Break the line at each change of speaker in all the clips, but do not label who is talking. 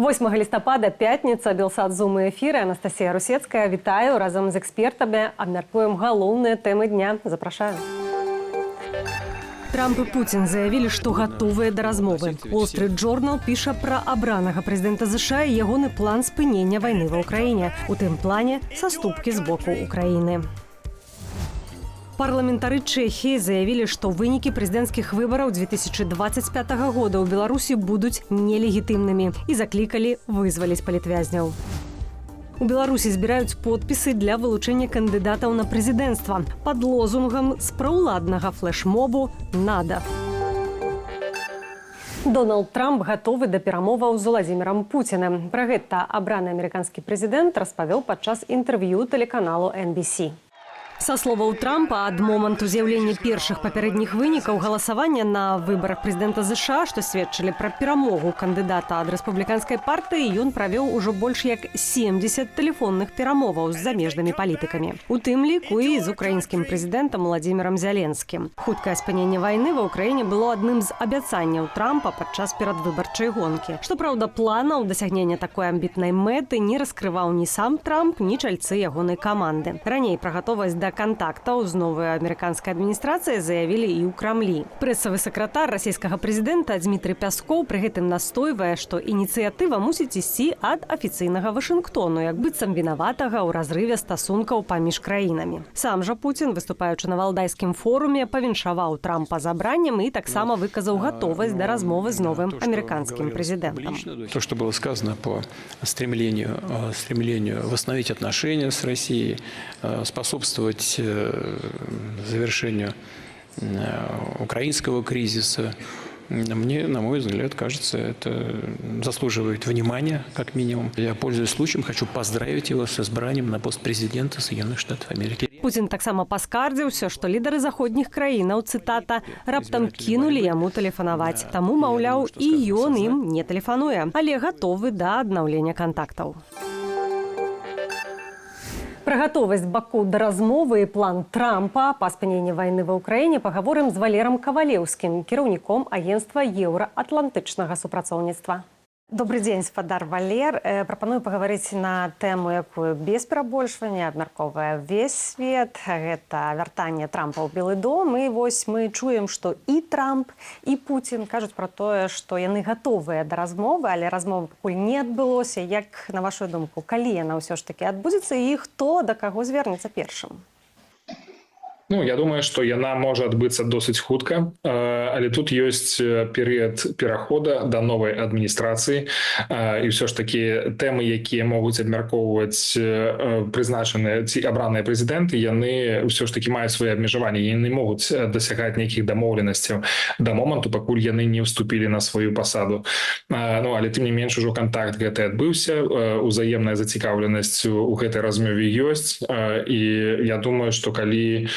8 лістапада, пятніца, Белсат Зум і эфіры. Анастасія Русецкая. Вітаю. Разом з экспертамі абмяркуем галоўныя тэмы дня. Запрашаю. Трамп і Путін заявілі, што гатовыя да размовы. Wall Street Journal піша пра абранага прэзідэнта США і ягоны план спынення вайны ва ўкраіне. У тым плане саступкі з боку Украіны. Парламентары Чэхіі заявілі, што вынікі прэзідэнцкіх выбараў 2025 года ў Беларусі будуць нелегітымнымі і заклікалі вызваліць палітвязняў. У Беларусі збіраюць подпісы для вылучэння кандыдатаў на прэзідэнцтва пад лозунгам з праўладнага флэшмобу «Нада». Дональд Трамп гатовы да перамоваў з Уладзімірам Пуцінам. Пра гэта абраны амерыканскі прэзідэнт распавёў падчас інтэрв'ю тэлеканалу NBC. Са словаў Трампа, ад моманту з'яўлення першых папярэдніх вынікаў галасавання на выбарах прэзідэнта США, што сведчылі пра перамогу кандыдата ад рэспубліканскай партыі, ён правёў ужо больш як 70 тэлефонных перамоваў з замежнымі палітыкамі. У тым ліку і з украінскім прэзідэнтам Уладзімірам Зяленскім. Хуткае спыненне вайны ва ўкраіне было адным з абяцанняў Трампа падчас перадвыбарчай гонкі. Што праўда, планаў дасягнення такой амбітнай мэты не раскрываў ні сам Трамп, ні чальцы ягонай каманды. Раней пра гатовасць да контактаў з новай амерыканскай адміністрацыяй заявілі і ў Крамлі. Прэсавы сакратар расійскага прэзідэнта Дмітрый Пяскоў пры гэтым настойвае, што ініцыятыва мусіць ісці ад афіцыйнага Вашынгтону, як быццам вінаватага ў разрыве стасункаў паміж краінамі. Сам жа Пуцін, выступаючы на валдайскім форуме, павіншаваў Трампа забраннем і таксама выказаў гатовасць да размовы з новым амерыканскім прэзідэнтам.
То, что было сказано по стремлению восстановить отношения с Россией, способствовать завершению украинского кризиса, мне, на мой взгляд, кажется, это заслуживает внимания, как минимум. Я, пользуясь случаем, хочу поздравить его с избранием на пост президента Соединенных Штатов Америки.
Путін таксама паскардзіўся, што лідары заходніх краінаў, цытата, раптам кінулі яму тэлефанаваць. Таму, маўляў, і ён ім не тэлефануе, але гатовы да аднаўлення кантактаў. Пра гатовасць бакоў да размовы і план Трампа па спыненні вайны ва ўкраіне пагаворым з Валерам Кавалеўскім, кіраўніком агенцтва еўраатлантычнага супрацоўніцтва. Добрый дзень, спадар Валер. Прапаную пагаварыць на тэму, якую без перабольшвання абмяркоўвае ўвесь свет. Гэта вяртанне Трампа ў Белы дом. І вось мы чуем, што і Трамп, і Пуцін кажуць пра тое, што яны гатовыя да размовы, але размова пакуль не адбылося. Як, на вашу думку, калі яна ўсё ж такі адбудзецца і хто да каго звернецца першым?
Ну, я думаю, што яна можа адбыцца досыць хутка, але тут ёсць перыяд перахода да новай адміністрацыі, і ўсё ж такі тэмы, якія могуць абмяркоўваць прызначаныя ці абраныя прэзідэнты, яны ўсё ж такі маюць свае абмежаванні, яны могуць дасягаць нейкіх дамоўленасцяў да моманту, пакуль яны не ўступілі на сваю пасаду. Ну, але тым не менш ужо кантакт гэты адбыўся, узаемная зацікаўленасць у гэтай размове ёсць, і я думаю, што калі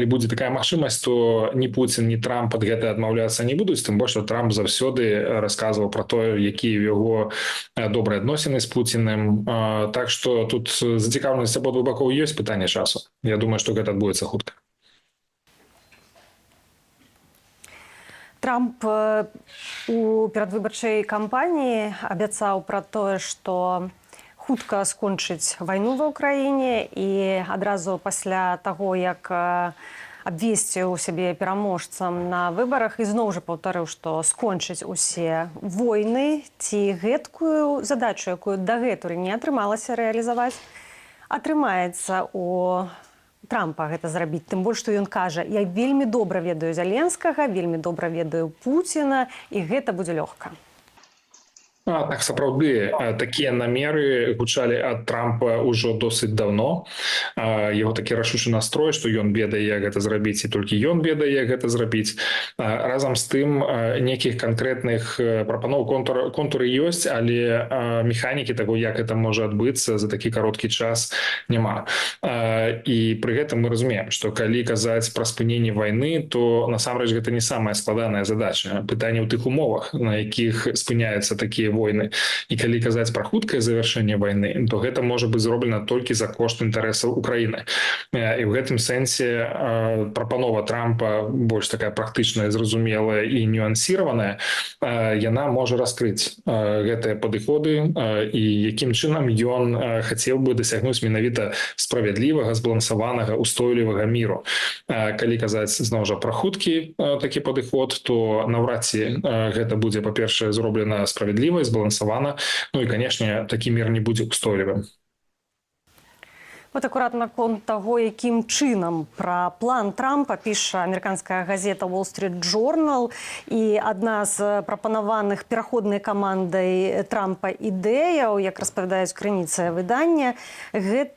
будзе такая магчымасць, то ні Пуцін, ні Трамп ад гэта адмаўляцца не будуць, тым больш, што Трамп заўсёды расказваў пра тое, якія ў яго добрыя адносіны з Пуцінам. Так што тут зацікаўленасць абодвух бакоў ёсць, пытанне часу. Я думаю, што гэта адбудзецца хутка.
Трамп у перадвыбарчай кампаніі абяцаў пра тое, што хутка скончыць вайну ва ўкраіне, і адразу пасля таго, як абвесціў сябе пераможцам на выбарах, ізноў жа паўтарыў, што скончыць усе войны, ці гэткую задачу, якую дагэтуль не атрымалася рэалізаваць, атрымаецца у Трампа гэта зрабіць. Тым больш, што ён кажа, я вельмі добра ведаю Зяленскага, вельмі добра ведаю Пуціна, і гэта будзе лёгка.
Так, сапраўды, такія намеры гучалі ад Трампа ўжо досыць даўно. Яго такі рашучы настрой, што ён ведае, як гэта зрабіць, і толькі ён ведае, як гэта зрабіць. Разам з тым, нейкіх канкрэтных прапаноў контуры ёсць, але механікі таго, як гэта можа адбыцца за такі кароткі час, няма. І пры гэтым мы разумеем, што калі казаць пра спыненне вайны, то насамрэч гэта не самая складаная задача. Пытанне ў тых умовах, на якіх спыняюцца такія войны. І калі казаць пра хуткае завяршэнне вайны, то гэта можа быць зроблена толькі за кошт інтарэсаў Украіны. І ў гэтым сэнсе прапанова Трампа больш такая практычная, зразумелая і нюансіраваная, яна можа раскрыць гэтыя падыходы і якім чынам ён хацеў бы дасягнуць менавіта справядлівага, збалансаванага, устойлівага міру. Калі казаць зноў жа пра хуткі такі падыход, то наўрад ці гэта будзе, па-першае, зроблена справядліва і збалансавана, ну і, канешне, такі мір не будзе устойлівым.
Вот акурат наконт таго, якім чынам пра план Трампа піша амерыканская газета Wall Street Journal, і адна з прапанаваных пераходнай камандай Трампа ідэяў, як распавядаюць крыніцы выдання, гэта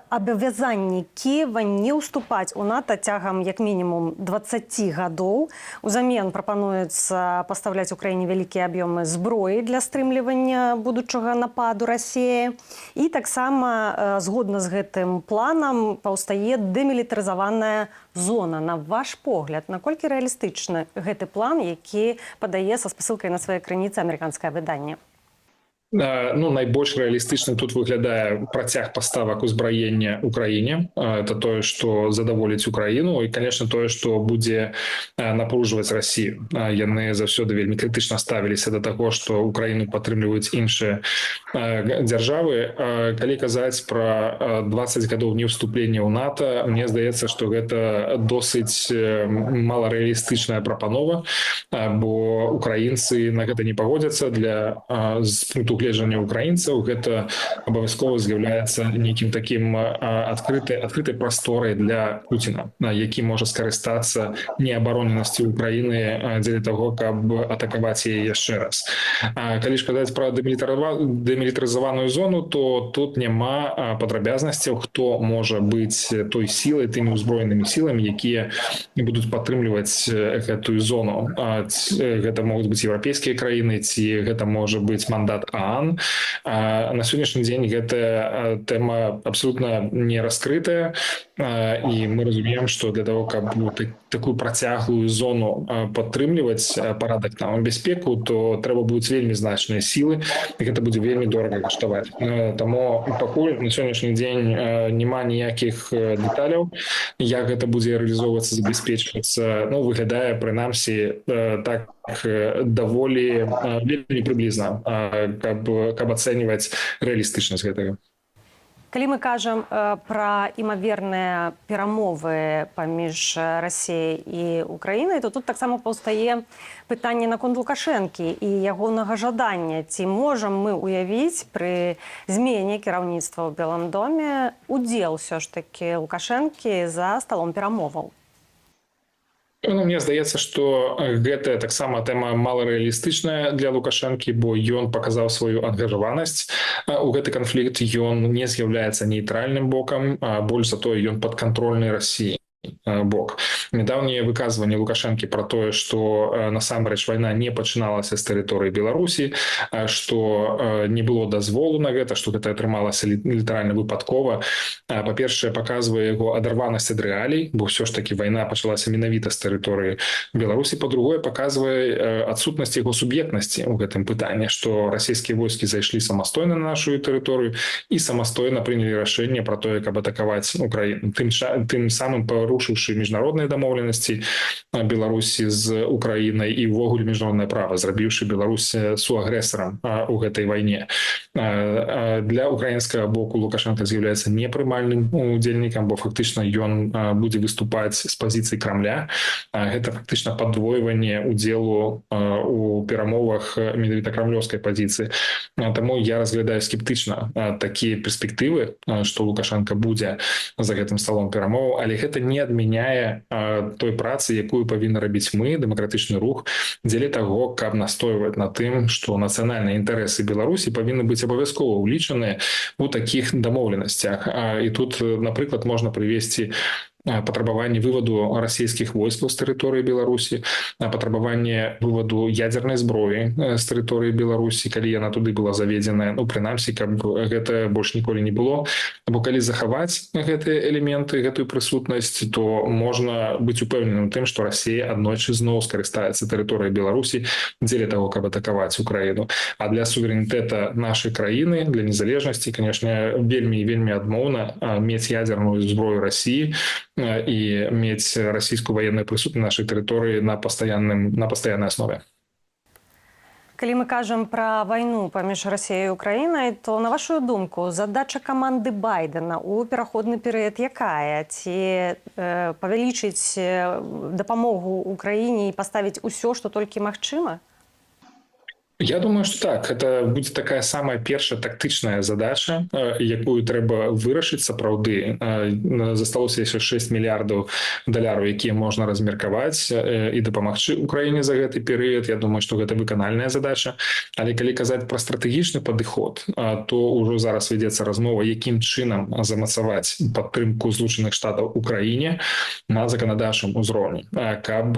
абавязанне Кіева не ўступаць у НАТО цягам як мінімум 20 гадоў. Узамен прапануецца пастаўляць Украіне вялікія аб'ёмы зброі для стрымлівання будучага нападу Расіі. І таксама згодна з гэтым планам паўстае дэмілітарызаваная зона. На ваш погляд, наколькі рэалістычны гэты план, які падае са спасылкай на свае крыніцы амерыканскае выданне?
Ну, найбольш рэалістычна тут выглядае працяг паставак узбраення Украіне. Это тое, што задаволіць Украіну, і, конечно, тое, што будзе напружваць Расію. Яны заўсёды вельмі крытычна ставіліся да таго, што Украіну падтрымліваюць іншыя дзяржавы. Калі казаць пра 20 гадоў неўступлення ў НАТО, мне здаецца, што гэта досыць маларэалістычная прапанова, бо украінцы на гэта не пагодзяцца. З пункту гледжання украінцаў гэта абавязкова з'яўляецца нейкім такім адкрытай прасторай для Пуціна, які можа скарыстацца неабароненасцю Украіны дзеля таго, каб атакаваць яе яшчэ раз. Калі ж казаць пра дэмілітарызаваную зону, то тут няма падрабязнасцяў, хто можа быць той сілай, тымі ўзброенымі сіламі, якія будуць падтрымліваць гэтую зону. Гэта могуць быць еўрапейскія краіны, ці гэта можа быць мандат ААН. На сённяшні дзень гэтая тэма абсолютна не раскрытая, і мы разумеем, што для того, каб такую працяглую зону падтрымліваць парадак на бяспеку, то трэба будуць вельмі значныя сілы, і гэта будзе вельмі дорага каштаваць. Таму пакуль на сённяшні дзень няма ніякіх дэталяў, як гэта будзе рэалізоўвацца, забяспечвацца. Ну, выглядае, прынамсі, так даволі вельмі прыблізна, каб ацэньваць рэалістычнасць гэтага.
Калі мы кажам пра імаверныя перамовы паміж Расіяй і Украінай, то тут таксама паўстае пытанне наконт Лукашэнкі і ягонага жадання. Ці можам мы уявіць пры змене кіраўніцтва ў Белым доме удзел ўсё ж такі Лукашэнкі за сталом перамоваў?
Ну, мне здаецца, што гэтая таксама тэма маларэалістычная для Лукашэнкі, бо ён паказаў сваю ангажаванасць у гэты канфлікт. Ён не з'яўляецца нейтральным бокам, а больш за тое, ён падкантрольны Расіі бок. Недаўнія выказванні Лукашэнкі пра тое, што насамрэч вайна не пачыналася з тэрыторыі Беларусі, што не было дазволу на гэта, што гэта атрымалася літаральна выпадкова. Па-першае, паказвае яго адарванасць ад рэалій, бо ўсё ж такі вайна пачалася менавіта з тэрыторыі Беларусі. Па-другое, паказвае адсутнасць яго суб'ектнасці ў гэтым пытанні, што расійскія войскі зайшлі самастойна на нашу тэрыторыю і самастойна прынялі рашэнне пра тое, каб атакаваць Украіну. Тым самым парушыўшы міжнародныя дамоўленасці Беларусі з Украінай і ўвогуле міжнароднае права, зрабіўшы Беларусь суагрэсарам у гэтай вайне. Для украінскага боку Лукашенко з'яўляецца непрымальным удзельнікам, бо фактычна ён будзе выступаць з пазіцыі Крамля. Гэта фактычна падвойванне удзелу у перамовах менавіта крамлёўскай пазіцыі. Таму я разглядаю скептычна такія перспектывы, што Лукашенко будзе за гэтым сталом перамоваў, але гэта не адмяняе той працы, якую павінны рабіць мы, дэмакратычны рух, дзеля таго, каб настойваць на тым, што нацыянальныя інтарэсы Беларусі павінны быць абавязкова ўлічаныя у такіх дамоўленасцях. І тут, напрыклад, можна прывесці патрабаванне выводу расійскіх войскаў з тэрыторыі Беларусі, патрабаванне выводу ядзернай зброі з тэрыторыі Беларусі, калі яна туды была заведзеная, ну, прынамсі, каб гэта больш ніколі не было. Бо калі захаваць гэтыя элементы, гэтую прысутнасць, то можна быць упэўненым тым, што Расія аднойчы зноў скарыстаецца тэрыторыяй Беларусі дзеля таго, каб атакаваць Украіну. А для суверэнітэта нашай краіны, для незалежнасці, канешне, вельмі і вельмі адмоўна мець ядзерную зброю Расіі і мець расійскую ваенную прысутнасць на нашай тэрыторыі на пастаяннай аснове.
Калі мы кажам пра вайну паміж Расіяй і Украінай, то, на вашу думку, задача каманды Байдена ў пераходны перыяд якая? Ці павялічыць дапамогу Украіне і паставіць усё, што толькі магчыма?
Я думаю, что так. Это будет такая самая першая тактычная задача, якую трэба вырашыць сапраўды. Засталося яшчэ 6 мільярдаў даляраў, якія можна размеркаваць і дапамагчы Украіне за гэты перыяд. Я думаю, што гэта выканальная задача. Але калі казаць пра стратэгічны падыход, то ўжо зараз вядзецца размова, якім чынам замацаваць падтрымку Злучаных Штатаў Украіне на заканадаўчым узроўні. Каб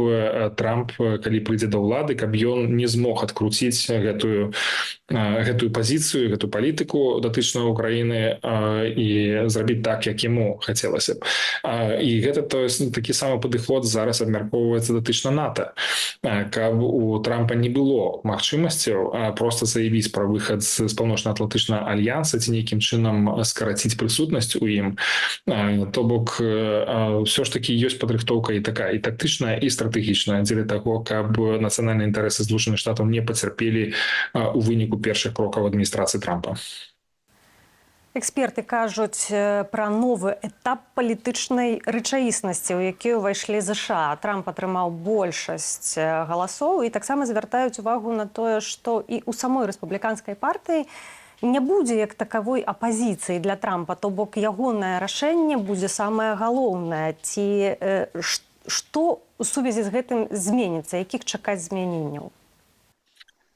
Трамп, калі прыйдзе да ўлады, каб ён не змог адкруціць гэтую пазіцыю, гэтую палітыку датычную Украіны і зрабіць так, як яму хацелася б. І гэта такі самы падыход зараз абмяркоўваецца датычна НАТО. Каб у Трампа не было магчымасцяў проста заявіць пра выхад з паўночна-атлантычнага альянса ці нейкім чынам скараціць прысутнасць у ім. То бок, ўсё ж такі ёсць падрыхтоўка і такая, і тактычная, і стратэгічная дзеля таго, каб нацыянальныя інтарэсы Злучаных Штатаў не пацярпелі у выніку першых крокаў адміністрацыі Трампа.
Эксперты кажуць пра новы этап палітычнай рэчаіснасці, у які ўвайшлі ЗША. Трамп атрымаў большасць галасоў і таксама звяртаюць увагу на тое, што і ў самой рэспубліканскай партыі не будзе як такавой апазіцыі для Трампа, то бок ягонае рашэнне будзе самае галоўнае. Ці што ў сувязі з гэтым зменіцца, якіх чакаць змяненняў?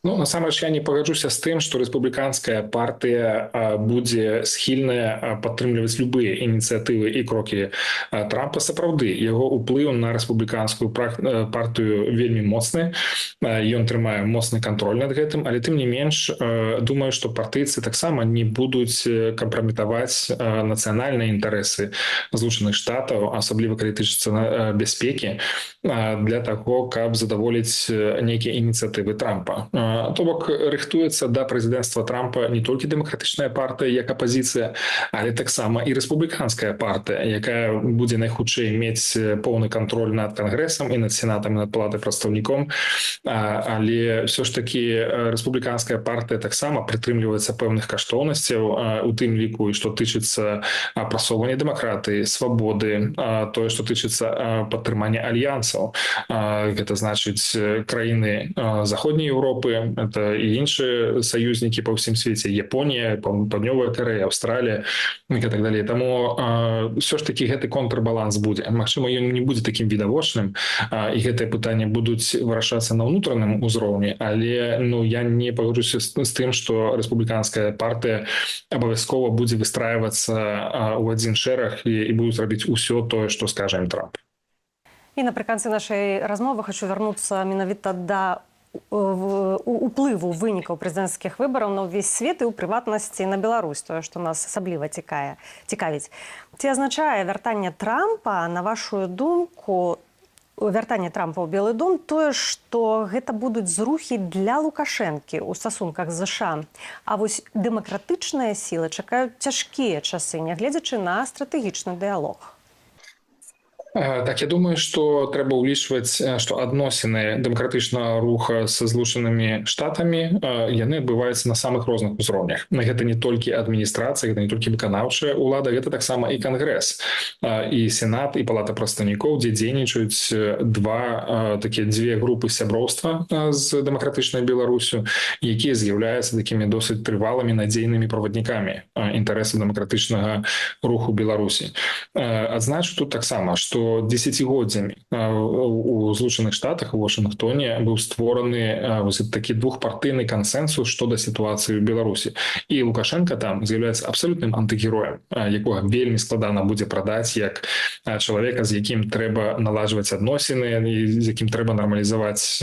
Ну, насамрэч, я не пагаджуся з тым, што рэспубліканская партыя будзе схільная падтрымліваць любыя ініцыятывы і крокі Трампа. Сапраўды, яго ўплыў на рэспубліканскую партыю вельмі моцны. Ён трымае моцны кантроль над гэтым, але тым не менш, думаю, што партыйцы таксама не будуць кампраметаваць нацыянальныя інтарэсы Злучаных Штатаў, асабліва калі тычыцца бяспекі, для таго, каб задаволіць нейкія ініцыятывы Трампа. То бок рыхтуецца да прэзідэнцтва Трампа не толькі дэмакратычная партыя як апазіцыя, але таксама і рэспубліканская партыя, якая будзе найхутчэй мець поўны кантроль над кангрэсам і над сенатам, і над палатай прадстаўнікоў. Але ўсё ж такі рэспубліканская партыя таксама прытрымліваецца пэўных каштоўнасцяў, у тым ліку, што тычыцца прасоўвання дэмакратыі, свабоды, тое, што тычыцца падтрымання альянсаў. Гэта значыць краіны Заходняй Еўропы, это і іншыя саюзнікі па ўсім свеце, Японія, Паўднёвая Карэя, Аўстралія і так далей. Таму ўсё ж такі гэты контрбаланс будзе. Магчыма, ён не будзе такім відавочным, і гэтыя пытанні будуць вырашацца на ўнутраным узроўні, але я не пагаджуся з тым, што рэспубліканская партыя абавязкова будзе выстрайвацца ў адзін шэраг і будуць рабіць усё тое, што скажа ім Трамп.
І напрыканцы нашай размовы хочу вярнуцца менавіта да уплыву вынікаў прэзідэнцкіх выбараў на ўвесь свет і ў прыватнасці на Беларусь, тое, што нас асабліва цікавіць. Ці азначае вяртанне Трампа, на вашу думку, вяртанне Трампа ў Белы дом, тое, што гэта будуць зрухі для Лукашэнкі ў стасунках з ЗША. А вось дэмакратычныя сілы чакаюць цяжкія часы, нягледзячы на стратэгічны дыялог.
Так, я думаю, што трэба ўлічваць, што адносіны дэмакратычнага руха са Злучанымі Штатамі, яны адбываюцца на самых розных узроўнях. Гэта не толькі адміністрацыя, гэта не толькі выканаўчая ўлада, гэта таксама і Кангрэс, і Сенат, і Палата прадстаўнікоў, дзе дзейнічаюць дзве групы сяброўства з дэмакратычнай Беларусю, якія з'яўляюцца такімі досыць трывалымі, надзейнымі праваднікамі інтарэсаў дэмакратычнага руху Беларусі. Адзначу тут таксама, што што дзесяцігоддзямі у Злучаных Штатах, у Вашынгтоне быў створаны такі двухпартыйны кансэнсус што да сітуацыі ў Беларусі. І Лукашенко там з'яўляецца абсалютным антыгероем, якога вельмі складана будзе прадаць як чалавека, з якім трэба наладжваць адносіны, з якім трэба нармалізаваць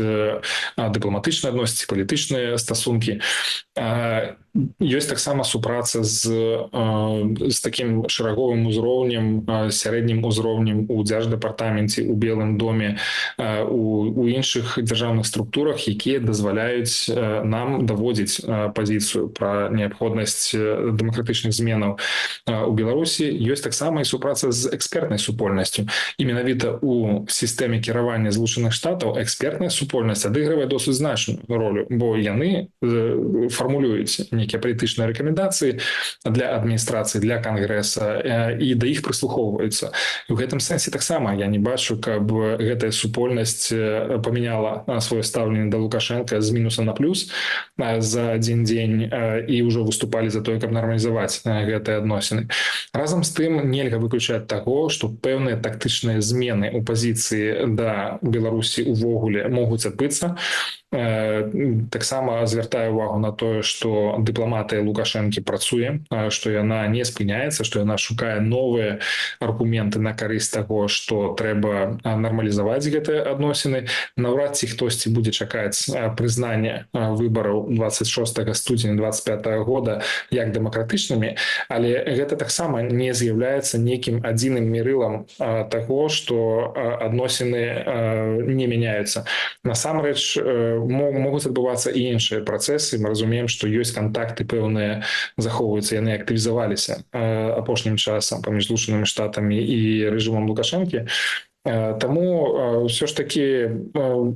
дыпламатычныя адносіны, палітычныя стасункі. Ёсць таксама супраца з такім шараговым узроўнем, сярэднім узроўнем у дзярждэпартаменце, у Белым доме, у іншых дзяржаўных структурах, якія дазваляюць нам даводзіць пазіцыю пра неабходнасць дэмакратычных зменаў у Беларусі. Ёсць таксама і супраца з экспертнай супольнасцю. І менавіта у сістэме кіравання Злучаных Штатаў экспертная супольнасць адыгрывае досыць значную ролю, бо яны фармулююць нейкія палітычныя рэкамендацыі для адміністрацыі, для Кангрэса, і да іх прыслухоўваюцца. І ў гэтым сэнсе таксама я не бачу, каб гэтая супольнасць памяняла сваё стаўленне да Лукашенка з мінуса на плюс за адзін дзень і ўжо выступалі за тое, каб нармалізаваць гэтыя адносіны. Разам з тым нельга выключаць таго, што пэўныя тактычныя змены ў пазіцыі да Беларусі увогуле могуць адбыцца. Таксама звяртаю увагу на тое, што дыпламатыя Лукашэнкі працуе, што яна не спыняецца, што яна шукае новыя аргументы на карысць таго, што трэба нармалізаваць гэтыя адносіны. Наўрад ці хтосьці будзе чакаць прызнання выбараў 26 студзеня 25 года як дэмакратычнымі, але гэта таксама не з'яўляецца нейкім адзіным мерылам таго, што адносіны не мяняюцца. Насамрэч, могуць адбывацца і іншыя працэсы. Мы разумеем, што ёсць кантакты пэўныя захоўваюцца, яны актывізаваліся апошнім часам паміж Злучанымі Штатамі і рэжымам Лукашэнкі. Таму ўсё ж такі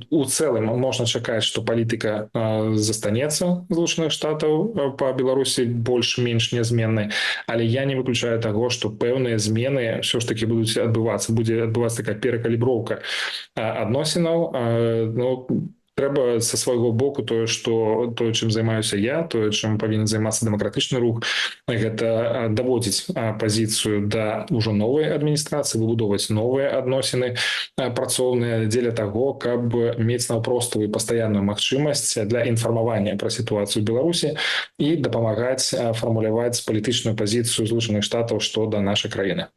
у цэлым можна чакаць, што палітыка застанецца Злучаных Штатаў па Беларусі больш-менш нязменнай, але я не выключаю таго, што пэўныя змены ўсё ж такі будуць адбывацца. Будзе адбывацца такая перакаліброўка адносінаў. Трэба са свайго боку тое, чым займаюся я, тое, чым павінен займацца дэмакратычны рух, гэта даводзіць пазіцыю да ўжо новай адміністрацыі, выбудоўваць новыя адносіны працоўныя дзеля таго, каб мець наўпростую і пастаянную магчымасць для інфармавання пра сітуацыю ў Беларусі і дапамагаць фармуляваць палітычную пазіцыю Злучаных Штатаў што да нашай краіны.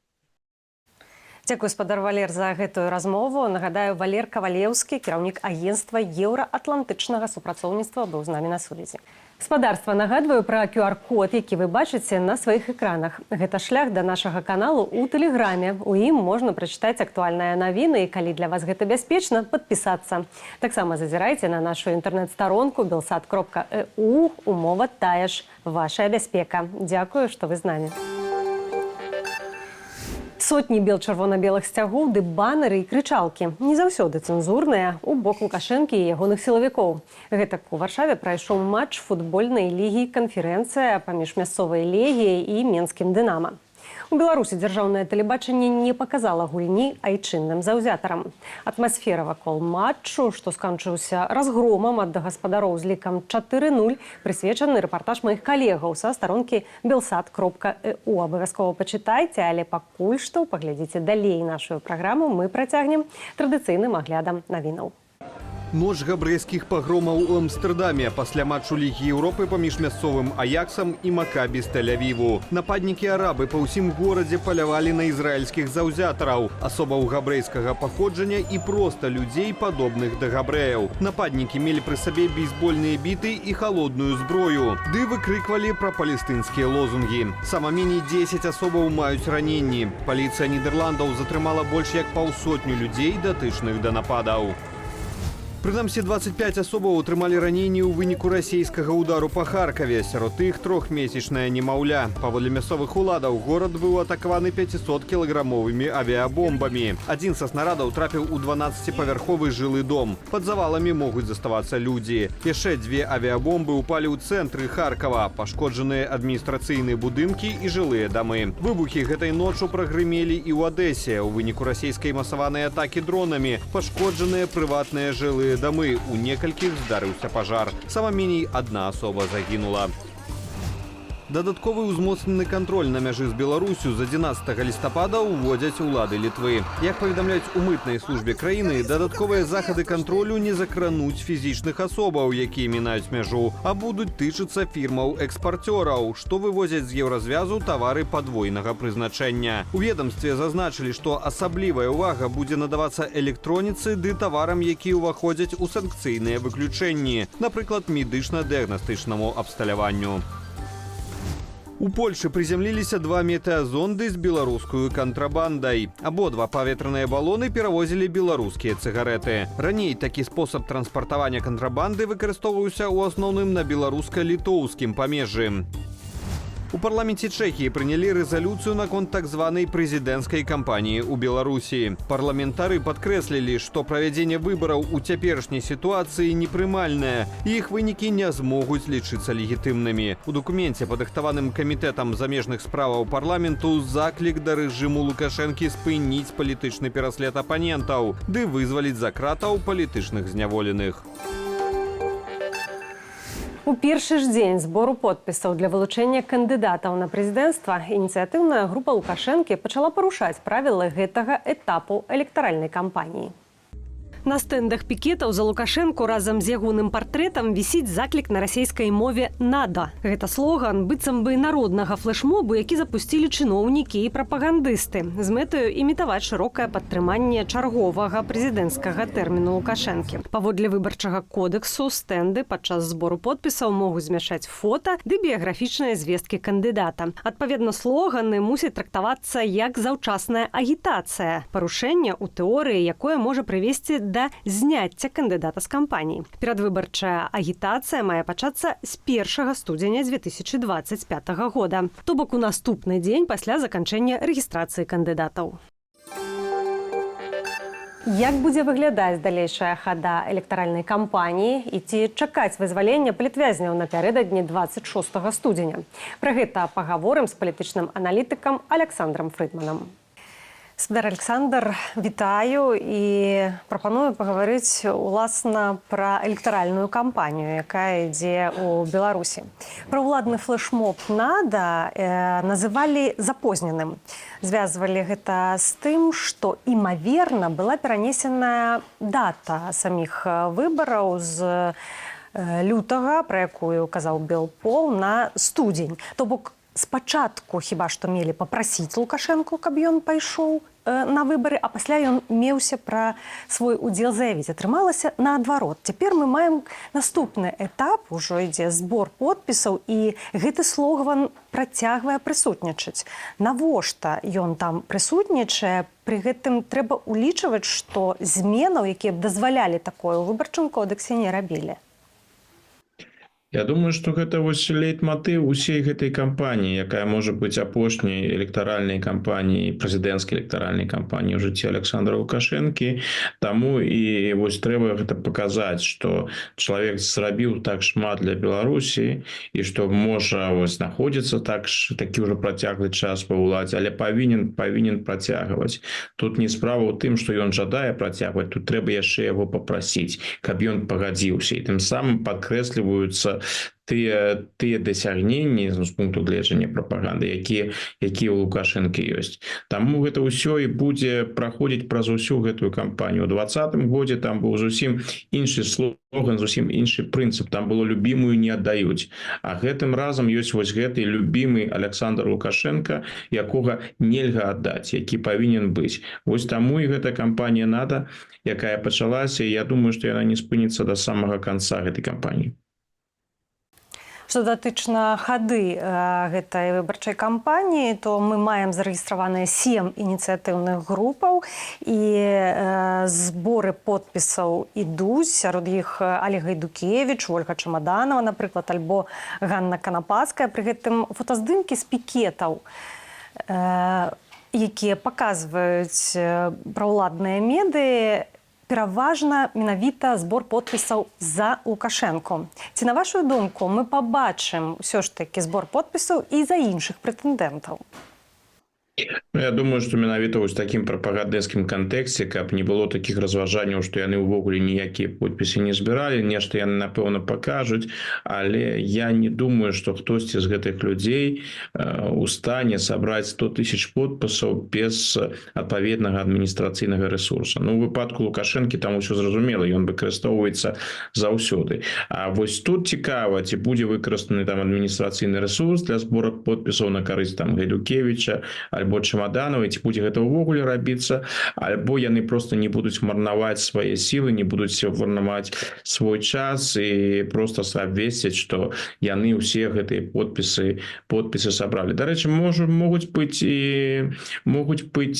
Дзякуй, спадар Валер, за гэтую размову. Нагадаю, Валер Кавалеўскі, кіраўнік агенцтва еўраатлантычнага супрацоўніцтва, быў з намі на сувязі. Спадарства, нагадваю пра QR-код, які вы бачыце на сваіх экранах. Гэта шлях да нашага каналу ў Тэлеграме. У ім можна прачытаць актуальныя навіны і, калі для вас гэта бяспечна, падпісацца. Таксама зазірайце на нашу інтэрнэт-старонку belsat.eu. Умова тая ж. Вашая бяспека. Дзякую, што вы з намі. Сотні бел-чырвона-белых сцягоў ды банеры і крычалкі. Не заўсёды цэнзурныя у бок Лукашэнкі і ягоных сілавікоў. Гэтак у Варшаве прайшоў матч футбольнай лігі канферэнцыя паміж мясцовай легіяй і менскім дынама. У Беларусі дзяржаўнае тэлебачанне не паказала гульні айчынным заўзятарам. Атмасфера вакол матчу, што скончыўся разгромам ад гаспадароў з лікам 4-0, прысвечаны рэпартаж маіх калегаў са старонкі belsat.eu. Абавязкова пачытайце, але пакуль што паглядзіце далей нашу праграму, мы працягнем традыцыйным аглядам навінаў.
Ноч габрэйскіх пагромаў у Амстэрдаме пасля матчу Лігі Еўропы паміж мясцовым Аяксам і Макабі з Тель-Авіву. Нападнікі-арабы па ўсім горадзе палявалі на ізраільскіх заўзятараў, асобаў габрэйскага паходжання і проста людзей, падобных да габрэяў. Нападнікі мелі пры сабе бейсбольныя біты і халодную зброю, ды выкрыквалі пра палестынскія лозунгі. Сама меней 10 асобаў маюць раненні. Паліцыя Нідерландаў затрымала больш як паўсотню людзей, датычных да нападаў. Прынамсі, 25 асобаў атрымалі раненні ў выніку расійскага ўдару па Харкаве. Сярод іх трохмесячная немаўля. Паводле мясцовых уладаў, горад быў атакаваны 500-кілаграмовымі авіабомбамі. Адзін са снарадаў трапіў у 12-павярховы жылы дом. Пад заваламі могуць заставацца людзі. Яшчэ 2 авіабомбы ўпалі ў цэнтры Харкава. Пашкоджаныя адміністрацыйныя будынкі і жылыя дамы. Выбухі гэтай ноччу прагрымелі і ў Адэсе. У выніку расійскай масаванай атакі дронамі пашкоджаныя прыватныя жылыя дамы. У некалькіх здарыўся пажар. Сама меней 1 асоба загінула. Дадатковы ўзмоцнены кантроль на мяжы з Беларусю з 11 лістапада ўводзяць улады Літвы. Як паведамляюць у мытнай службе краіны, дадатковыя захады кантролю не закрануць фізічных асобаў, якія мінаюць мяжу, а будуць тычыцца фірмаў-экспарцёраў, што вывозяць з еўразвязу тавары падвойнага прызначэння. У ведомстве зазначылі, што асаблівая ўвага будзе надавацца электроніцы ды таварам, якія ўваходзяць у санкцыйныя выключэнні, напрыклад, медычна-дыягнастычнаму абсталяванню. У Польшы прызямліліся 2 метэазонды з беларускую кантрабандай. Абодва паветраныя балоны перавозілі беларускія цыгарэты. Раней такі спосаб транспартавання кантрабанды выкарыстоўваўся ў асноўным на беларуска-літоўскім памежжы. У парламенце Чэхіі прынялі рэзалюцыю наконт так званай прэзідэнцкай кампаніі ў Беларусі. Парламентары падкрэслілі, што правядзенне выбараў у цяперашняй сітуацыі непрымальнае, і іх вынікі не змогуць лічыцца легітымнымі. У дакуменце, падрыхтаваным камітэтам замежных справаў парламенту, заклік да рэжыму Лукашэнкі спыніць палітычны пераслед апанентаў ды вызваліць за кратаў палітычных зняволеных.
У першы ж дзень збору подпісаў для вылучэння кандыдатаў на прэзідэнцтва ініцыятыўная група Лукашэнкі пачала парушаць правілы гэтага этапу электаральнай кампаніі. На стэндах пікетаў за Лукашэнку разам з ягоным партрэтам вісіць заклік на расійскай мове «Нада». Гэта слоган быццам бы народнага флэшмобу, які запусцілі чыноўнікі і прапагандысты з мэтаю імітаваць шырокае падтрыманне чарговага прэзідэнцкага тэрміну Лукашэнкі. Паводле выбарчага кодексу стэнды падчас збору подпісаў могуць змяшчаць фота ды біяграфічныя звесткі кандыдата. Адпаведна, слоганы мусяць трактавацца як заўчасная агітацыя, парушэнне ў тэорыі, якое можа прывесці да зняцця кандыдата з кампаніі. Перадвыбарчая агітацыя мае пачацца з 1 студзеня 2025 года, то бок у наступны дзень пасля заканчэння рэгістрацыі кандыдатаў. Як будзе выглядаць далейшая хада электаральнай кампаніі і ці чакаць вызвалення палітвязняў напярэдадні 26 студзеня? Пра гэта пагаворым з палітычным аналітыкам Александром Фрыдманам. Спадар Александр, вітаю і прапаную пагаварыць уласна пра электаральную кампанію, якая ідзе ў Беларусі. Пра ўладны флэшмоб «Нада» называлі запозненым. Звязвалі гэта з тым, што імаверна была перанесеная дата саміх выбараў з лютага, пра якую казаў Белпол, на студзень. То бок спачатку хіба што мелі папрасіць Лукашэнку, каб ён пайшоў на выбары, а пасля ён меўся пра свой удзел заявіць. Атрымалася наадварот. Цяпер мы маем наступны этап, ужо ідзе збор подпісаў, і гэты слоган працягвае прысутнічаць. Навошта ён там прысутнічае? Пры гэтым трэба ўлічваць, што зменаў, якія б дазвалялі такое ў выбарчым кодексе, не рабілі.
Я думаю, што гэта вось лейтматыў усей гэтай кампаніі, якая можа быць апошняй электаральнай кампаніяй, прэзідэнцкай электаральнай кампаніі ў жыцці Александра Лукашэнкі. Таму і вось трэба гэта паказаць, што чалавек зрабіў так шмат для Беларусі і што можа вось знаходзіцца такі ўжо працяглы час па ўладзе, але павінен працягваць. Тут не справа ў тым, што ён жадае працягваць, тут трэба яшчэ яго папрасіць, каб ён пагадзіўся, і тым самым падкрэсліваюцца тыя дасягненні з пункту гледжання прапаганды, якія ў Лукашэнкі ёсць. Таму гэта ўсё і будзе праходзіць праз усю гэтую кампанію. У 2020 годзе там быў зусім іншы слоган, зусім іншы прынцып. Там было «любімую не аддаюць». А гэтым разам ёсць вось гэты любімы Александр Лукашенко, якога нельга аддаць, які павінен быць. Вось таму і гэта кампанія «Нада», якая пачалася, і я думаю, што яна не спыніцца да самага канца гэтай кампаніі.
Што датычна хады гэтай выбарчай кампаніі, то мы маем зарэгістраваныя 7 ініцыятыўных групаў, і зборы подпісаў ідуць. Сярод іх Олег Гайдукевіч, Ольга Чамаданова, напрыклад, альбо Ганна Канапацкая. Пры гэтым фотаздымкі з пікетаў, якія паказваюць праўладныя медыі, пераважна менавіта збор подпісаў за Лукашэнку. Ці, на вашу думку, мы пабачым ўсё ж такі збор подпісаў і за іншых прэтэндэнтаў?
Ну, я думаю, што менавіта вось такім прапагандысцкім кантэксце, каб не было такіх разважанняў, што яны ўвогуле ніякія подпісы не збіралі, нешта яны напэўна пакажуць, але я не думаю, што хтосьці з гэтых людзей у стане сабраць 100 тысяч подпісаў без адпаведнага адміністрацыйнага ресурса. Ну, у выпадку Лукашэнкі там усё зразумела, ён выкарыстоўваецца заўсёды. А вось тут цікава, ці будзе выкарыстаны там адміністрацыйны ресурс для збору подпісаў на карысць там Гайдукевіча альбо Чамаданова, ці будзе гэта ўвогуле рабіцца, альбо яны просто не будуць марнаваць свае сілы, не будуць марнаваць свой час і просто абвесціць, што яны ўсе гэтыя подпісы сабралі. Дарэчы, могуць быць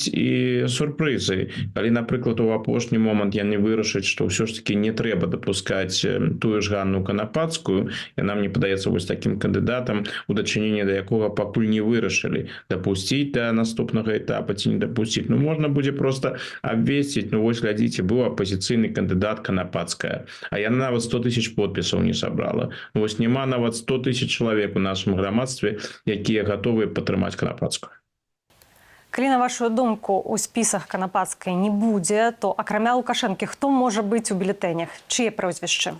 і сюрпрызы. Калі, напрыклад, у апошні момант яны вырашаць, што ўсё ж таки не трэба дапускаць тую ж Ганну Канапацкую, яна мне падаецца вось такім кандыдатам, у дачыненні да якога пакуль не вырашылі дапусціць да наступнага этапа ці не дапусціць. Ну, можна будзе просто абвесціць, ну вось глядзіце, быў апазіцыйны кандыдат Канапацкая, а яна нават 100 тысяч подпісаў не сабрала. Ну, вось няма нават 100 тысяч чалавек у нашым грамадстве, якія гатовыя падтрымаць Канапацкую.
Калі, на вашу думку, у спісах Канапацкай не будзе, то акрамя Лукашэнкі, хто можа быць у бюлетэнях? Чые прозвішчы?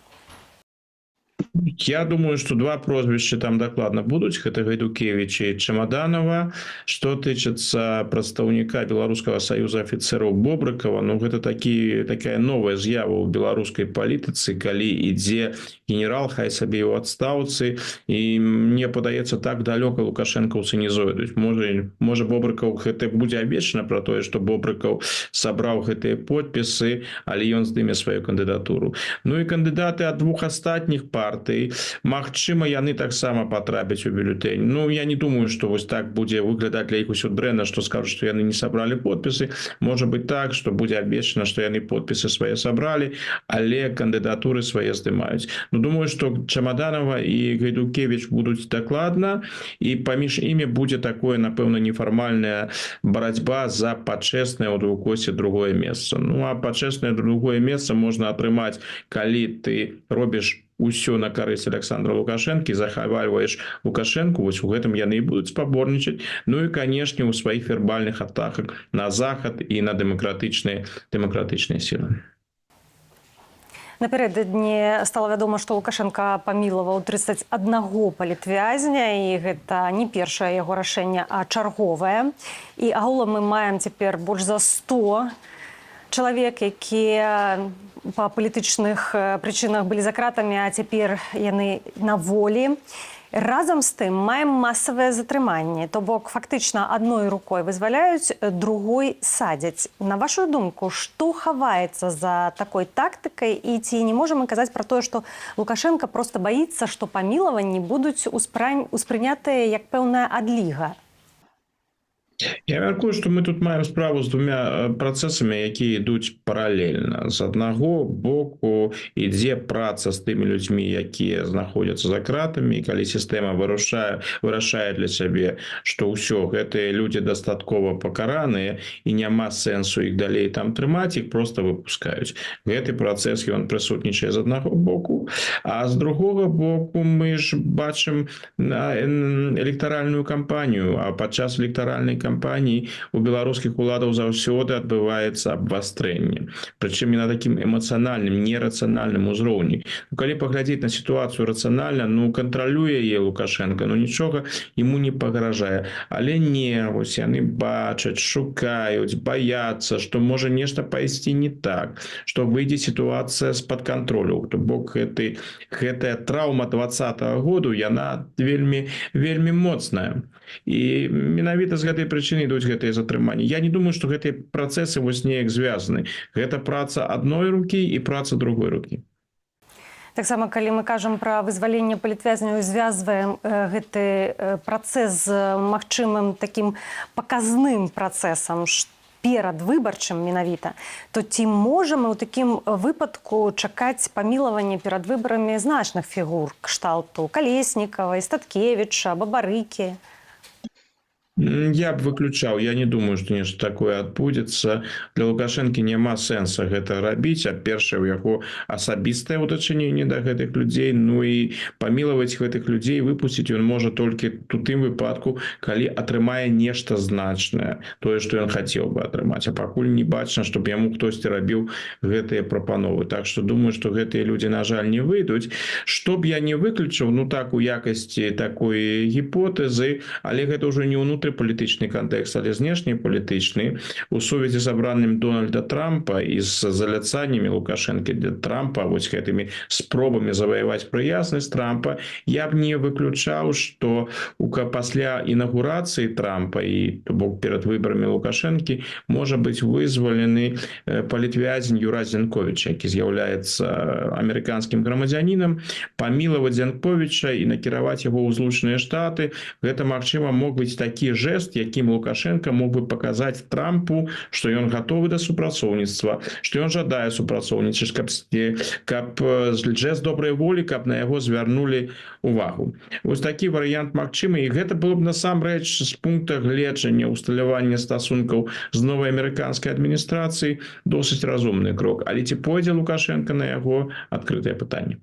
Я думаю, что два прозвища там докладно будут. Это Гайдукевича и Чемоданова. Что тычется представника Белорусского союза офицеров Бобрыкова, ну, это такая новая з'ява у белорусской политицы, коли ідзе генерал, хай сабе его отставцы, и мне подаецца так далеко Лукашенко усынізуе. То есть, может Бобрыков это будет обещано про то, что Бобрыков собрал гэтые подписы, але ён здыме свою кандидатуру. Ну и кандидаты от двух остатніх партый, магчыма, яны таксама потрапяць у бюлетень. Ну, я не думаю, что вось так будзе выглядаць для іх усё дрэнна, што скажуць, што яны не сабралі подпісы. Можа быць так, што будзе абвешчана, што яны подпісы свае сабралі, але кандыдатуры свае здымаюць. Ну, думаю, што Чамаданова і Гайдукевич будуць дакладна, і паміж імі будзе такое, напэўна, нефармальная барацьба за пачэснае ў двукосе другое месца. Ну, а пачэснае другое месца можна атрымаць, калі ты робіш усё на карысць Александра Лукашэнкі, захавальваеш Лукашэнку, вось у гэтым яны і будуць спаборнічаць. Ну і, канешне, у сваіх вербальных атаках на захад і на дэмакратычныя сілы.
Напярэдадні стала вядома, што Лукашенка памілаваў 31 палітвязня, і гэта не першае яго рашэнне, а чарговае. І агулам мы маем цяпер больш за 100 чалавек, якія па палітычных прычынах былі за кратамі, а цяпер яны на волі. Разам з тым маем масавае затрыманне, то бок фактычна адной рукой вызваляюць, другой садзяць. На вашу думку, што хаваецца за такой тактыкай, і ці не можам мы казаць пра тое, што Лукашенко проста баіцца, што памілаванні будуць успрынятыя як пэўная адліга?
Я мяркую, што мы тут маем справу з двумя працэсамі, якія ідуць паралельна. З аднаго боку ідзе праца з тымі людзьмі, якія знаходзяцца за кратамі, і калі сістэма вырашае для сябе, што ўсё, гэтыя людзі дастаткова пакараныя і няма сэнсу іх далей там трымаць, іх проста выпускаюць. Гэты працэс, ён прысутнічае з аднаго боку, а з другога боку мы ж бачым электаральную кампанію, а падчас электаральнай кампаніі у беларускіх уладаў заўсёды адбываецца абвастрэнне. Прычым і на такім эмацыянальным, нерацыянальным узроўні. Ну, калі паглядзець на сітуацыю рацыянальна, ну, кантралюе яе Лукашенко, ну, нічога яму не пагражае. Але не, вось яны бачаць, шукаюць, баяцца, што можа нешта пайсці не так, што выйдзе сітуацыя з-пад кантролю. То бок гэтая траўма 20-го году, яна вельмі моцная. І менавіта з гэтай прычыны ідуць гэтыя затрыманні. Я не думаю, што гэтыя працэсы вось неяк звязаны. Гэта праца адной рукі і праца другой рукі.
Таксама, калі мы кажам пра вызваленне палітвязняў, звязваем гэты працэс з магчымым такім паказным працэсам, перадвыбарчым менавіта, то ці можам мы ў такім выпадку чакаць памілавання перад выбарамі значных фігур кшталту Калеснікава, Статкевіча, Бабарыкі?
Я б выключаў. Я не думаю, што нешта такое адбудзецца. Для Лукашэнкі няма сэнса гэта рабіць. Першае, у яго асабістае ўдачыненне да гэтых людзей. Ну і памілаваць гэтых людзей, выпусціць ён можа толькі у тым выпадку, калі атрымае нешта значнае, тое, што ён хацеў бы атрымаць. А пакуль не бачна, чтобы яму хтосьці рабіў гэтыя прапановы. Так што думаю, што гэтыя людзі, на жаль, не выйдуць. Што б я не выключыў, ну так, у якасці такой гіпотэзы, але гэта ўжо не внутрипалітычны кантэкст, але знешнепалітычны. У сувязі з абраннем Дональда Трампа і з заляцаннямі Лукашэнкі для Трампа, вось гэтымі спробамі заваяваць прыязнасць Трампа, я б не выключаў, што пасля інаўгурацыі Трампа і, то бок, перад выбарамі Лукашэнкі можа быць вызвалены палітвязень Юра Зенкович, які з'яўляецца амерыканскім грамадзянінам, памілаваць Зенковича і накіраваць яго ў Злучаныя Штаты. Гэта, магчыма, мог быць такі жэст, якім Лукашенко мог бы паказаць Трампу, што ён гатовы да супрацоўніцтва, што ён жадае супрацоўнічаць, каб жэст добрай волі, каб на яго звярнулі увагу. Вось такі варыянт магчымы, і гэта было б насамрэч з пункта гледжання усталявання стасункаў з новай амерыканскай адміністрацыі досыць разумны крок. Але ці пойдзе Лукашенко на яго, адкрытае пытанне.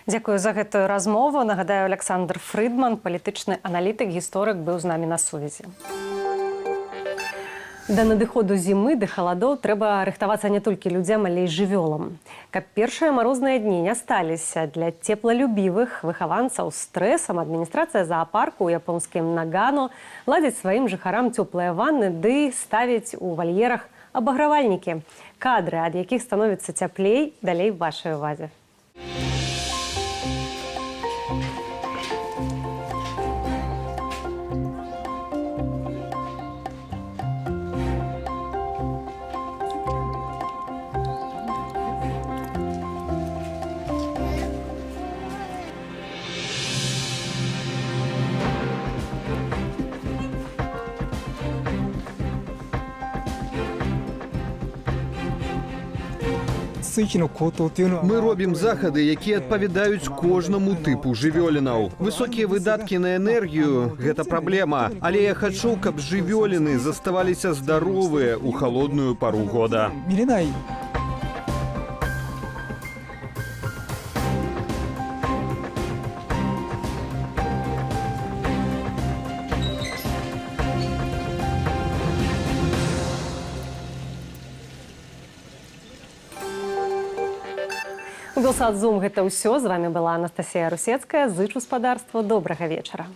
Дзякую за гэтую размову. Нагадаю, Александр Фрыдман, палітычны аналітык, гісторык, быў з намі на сувязі. Да надыходу зімы, да халадоў трэба рыхтавацца не толькі людзям, але і жывёлам. Каб першыя марозныя дні не сталіся для цеплалюбівых выхаванцаў стрэсам, адміністрацыя заапарку ў японскім Нагану ладзіць сваім жыхарам цёплыя ванны ды ставіць у вальерах абагравальнікі. Кадры, ад якіх становіцца цяплей, далей в вашай увазе.
Мы робім захады, якія адпавядаюць кожнаму тыпу жывёлінаў. Высокія выдаткі на энергію – гэта праблема. Але я хачу, каб жывёліны заставаліся здаровыя ў халодную пару года.
У Белсад Зум гэта ўсё. З вами была Анастасія Русецкая. Зычу спадарству добрага вечара.